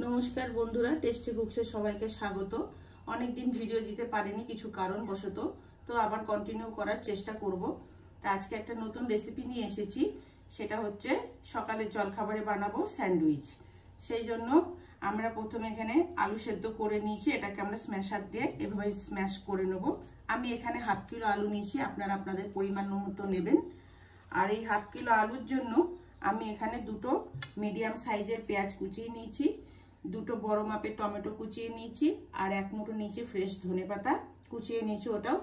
নমস্কার বন্ধুরা, টেস্টি কুকসে সবাইকে স্বাগত। অনেকদিন ভিডিও দিতে পারিনি কিছু কারণবশত, তো আবার কন্টিনিউ করার চেষ্টা করব। তা আজকে একটা নতুন রেসিপি নিয়ে এসেছি, সেটা হচ্ছে সকালের জলখাবারে বানাবো স্যান্ডউইচ। সেই জন্য আমরা প্রথমে এখানে আলু সেদ্ধ করে নিয়েছি, এটাকে আমরা স্ম্যাশার দিয়ে এভাবে স্ম্যাশ করে নেব। আমি এখানে 1/2 কিলো আলু নিয়েছি, আপনারা আপনাদের পরিমাণ মতো নেবেন। আর এই 1/2 কিলো আলুর জন্য আমি এখানে দুটো মিডিয়াম সাইজের পেঁয়াজ কুচিয়ে নিয়েছি, দুটো বড় মাপের টমেটো কুচিয়ে নিয়েছি, আর 1 মুঠো নিয়েছি ফ্রেশ ধনেপাতা কুচিয়ে নিয়েছি ওটাও।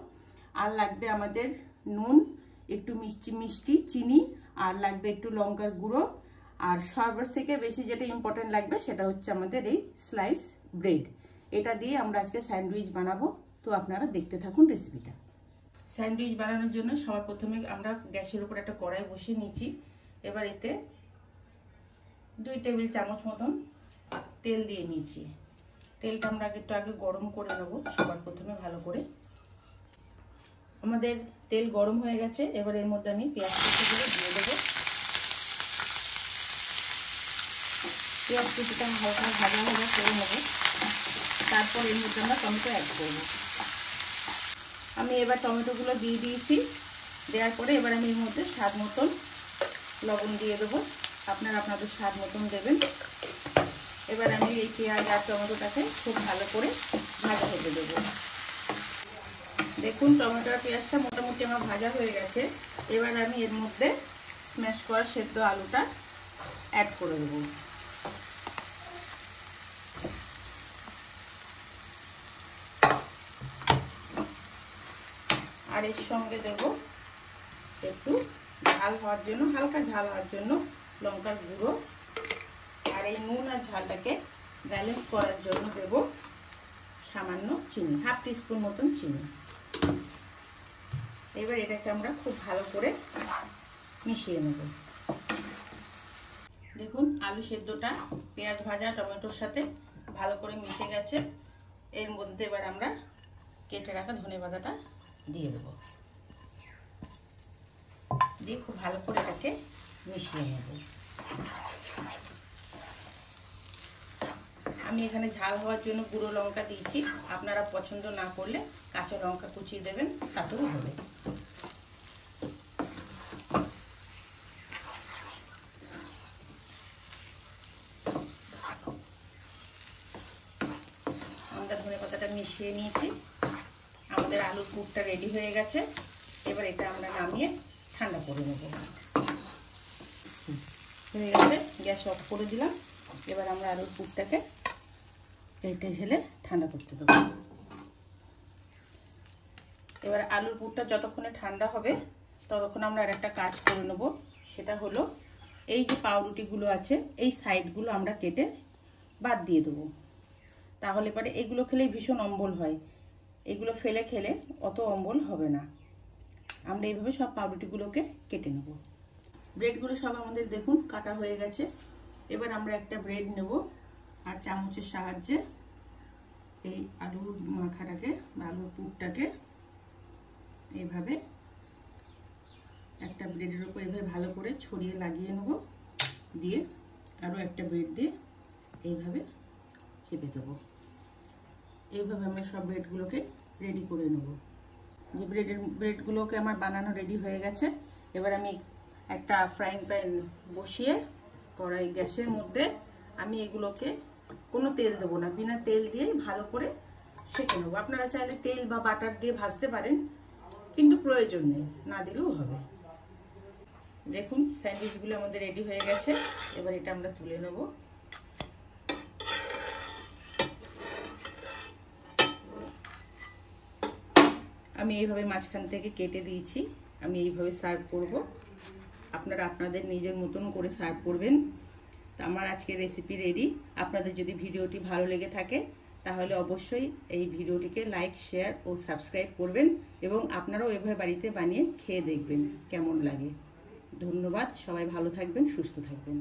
আর লাগবে আমাদের নুন, একটু মিষ্টি চিনি, আর লাগবে একটু লঙ্কার গুঁড়ো। আর সর্বশেষ থেকে বেশি যেটা ইম্পর্টেন্ট লাগবে সেটা হচ্ছে আমাদের এই স্লাইস ব্রেড। এটা দিয়ে আমরা আজকে স্যান্ডউইচ বানাবো, তো আপনারা দেখতে থাকুন রেসিপিটা। স্যান্ডউইচ বানানোর জন্য সবার প্রথমে আমরা গ্যাসের উপর একটা কড়াই বসিয়ে নিয়েছি। এবার এতে 2 টেবিল চামচ মতন তেল দিয়ে নিয়েছি। তেলটা আমরা আগে গরম করে নেব সবার প্রথমে ভালো করে। আমাদের তেল গরম হয়ে গেছে, এবার এর মধ্যে আমি পেঁয়াজ কুচিগুলো দিয়ে দেবো। পেঁয়াজ কুচিটা হালকা ভাজা করে নেব, তারপর এর মধ্যে আমরা টমেটো অ্যাড করব। আমি এবার টমেটোগুলো দিয়ে দিয়েছি। দেওয়ার পরে এবার আমি এর মধ্যে স্বাদ মতন লবণ দিয়ে দেবো, আপনারা আপনাদের স্বাদ মতন দেবেন। এবার আমি এই পেঁয়াজ আর টমেটোটাকে খুব ভালো করে ভাজা হতে দেবো। দেখুন টমেটো আর পেঁয়াজটা মোটামুটি আমার ভাজা হয়ে গেছে। এবার আমি এর মধ্যে স্ম্যাশ করা সেদ্ধ আলুটা অ্যাড করে দেবো। আর এর সঙ্গে দেব একটু ঝাল হওয়ার জন্য, হালকা ঝাল হওয়ার জন্য লঙ্কার গুঁড়ো। আর এই নুন আর ঝালটাকে ব্যালেন্স করার জন্য দেব সামান্য চিনি, 1/2 টিস্পুন মতন চিনি। এবার এটাকে আমরা খুব ভালো করে মিশিয়ে নেব। দেখুন আলু সেদ্ধটা পেঁয়াজ ভাজা টমেটোর সাথে ভালো করে মিশে গেছে। এর মধ্যে এবার আমরা কেটে রাখা ধনেপাতাটা দিয়ে দেব, দিয়ে খুব ভালো করে এটাকে মিশিয়ে নেব। আমি এখানে ঝাল হওয়ার জন্য গুঁড়ো লঙ্কা দিয়েছি, আপনারা পছন্দ না করলে কাঁচা লঙ্কা কুচিয়ে দেবেন, তাতেও হবে। আমরা ধনেপাতাটা মিশিয়ে নিয়েছি, আমাদের আলুর পুরটা রেডি হয়ে গেছে। এবার এটা আমরা নামিয়ে ঠান্ডা করে নেব। হয়ে গেছে, গ্যাস অফ করে দিলাম। এবার আমরা আলুর পুরটাকে প্লেটে ঢেলে ঠান্ডা করতে দেবো। এবার আলুর পুরটা যতক্ষণে ঠান্ডা হবে ততক্ষণ আমরা আর একটা কাজ করে নেব। সেটা হলো এই যে পাউরুটিগুলো আছে এই সাইডগুলো আমরা কেটে বাদ দিয়ে দেবো। তাহলে পরে এগুলো খেলেই ভীষণ অম্বল হয়, এগুলো ফেলে খেলে অত অম্বল হবে না। আমরা এইভাবে সব পাউরুটিগুলোকে কেটে নেব। ব্রেডগুলো সব আমাদের দেখুন কাটা হয়ে গেছে। এবার আমরা একটা ব্রেড নেব, আর চামচের সাহায্যে এই আলুর মাখাটাকে বা আলুর পুরটাকে এইভাবে একটা ব্রেডের উপর এইভাবে ভালো করে ছড়িয়ে লাগিয়ে নেব। দিয়ে আরও একটা ব্রেড দিয়ে এইভাবে চেপে দেবো। এইভাবে আমরা সব ব্রেডগুলোকে রেডি করে নেব। যে ব্রেডগুলোকে আমার বানানো রেডি হয়ে গেছে। এবার আমি একটা ফ্রাইং প্যান বসিয়ে কড়াই গ্যাসের মধ্যে আমি এগুলোকে কোনো তেল দেবো না, বিনা তেল দিয়েই ভালো করে সেঁকে নেবো। আপনারা চাইলে তেল বা বাটার দিয়ে ভাজতে পারেন, কিন্তু প্রয়োজন নেই, না দিলেও হবে। দেখুন স্যান্ডউইচগুলো আমাদের রেডি হয়ে গেছে। এবার এটা আমরা তুলে নেব। আমি এইভাবে মাঝখান থেকে কেটে দিয়েছি, আমি এইভাবে সার্ভ করব। আপনারা আপনাদের নিজের মতন করে সার্ভ করবেন। তো আমার আজকের রেসিপি রেডি। আপনাদের যদি ভিডিওটি ভালো লেগে থাকে তাহলে অবশ্যই এই ভিডিওটিকে লাইক, শেয়ার ও সাবস্ক্রাইব করবেন, এবং আপনারাও এভাবে বাড়িতে বানিয়ে খেয়ে দেখবেন কেমন লাগে। ধন্যবাদ, সবাই ভালো থাকবেন, সুস্থ থাকবেন।